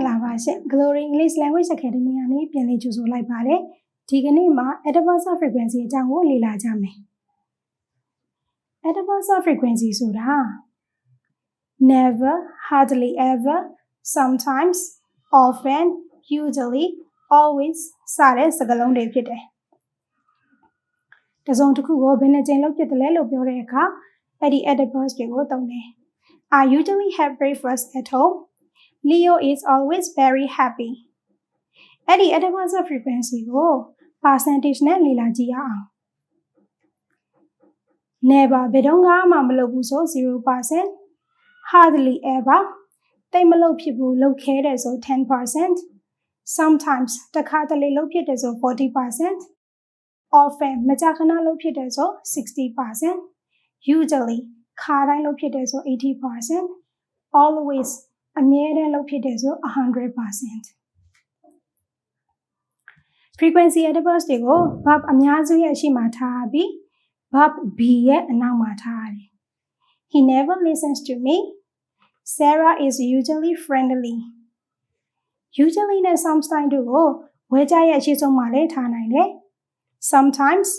လာပါရှင် Glory English Language Academy ကနေပြန်လည်ကြိုဆိုလိုက်ပါတယ်ဒီကနေ့မှာ Adverbs of frequency အကြောင်းကိုလေ့လာကြမယ် Adverbs of frequency ဆိုတာ never, hardly ever, sometimes, often, usually, always စတဲ့စကားလုံးတွေဖြစ်တယ်တစ်စုံတစ်ခုကိုဘယ်နှကြိမ်လုပ်ဖြစ်တယ်လဲလို့ပြောတဲ့အခါအဲ့ဒီ adverbs တွေကိုသုံးတယ် I usually have breakfast at home. Leo is always very happy. အဲ့ဒီ adverbs of frequency ကို percentage နဲ့လေ့လာကြည့်ရအောင် never ဘယ်တော့မှမလုပ်ဘူးဆို 0%. Hardly ever တိတ်မလုပ်ဖြစ်ဘူးလုပ်ခဲတယ်ဆို 10%. Sometimes တစ်ခါတလေလုပ်ဖြစ်တယ်ဆို 40%. Often မကြာခဏလုပ်ဖြစ်တယ်ဆို 60%. Usually ခါတိုင်းလုပ်ဖြစ်တယ်ဆို 80%. Always အမြဲတမ်းလုပ်ဖြစ်တယ်ဆို 100%. Frequency adverbs တွေကို verb အများစုရဲ့အရှိမထားပြီး verb be ရဲ့အနောက်မှာထားရတယ် He never listens to me. Sarah is usually friendly. Usually နဲ့ sometimes တို့ကိုဝဲကြရဲ့အရှိဆုံးမှာလည်းထားနိုင်တယ် Sometimes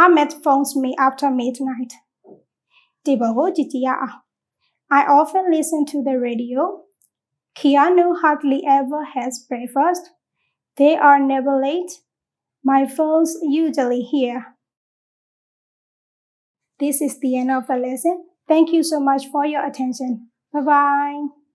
Ahmed phones me after midnight. ဒီပေါ်ကိုကြည့်ကြည့်ရအောင် I often listen to the radio. Keanu hardly ever has breakfast. They are never late. My phone's usually here. This is the end of the lesson. Thank you so much for your attention. Bye-bye.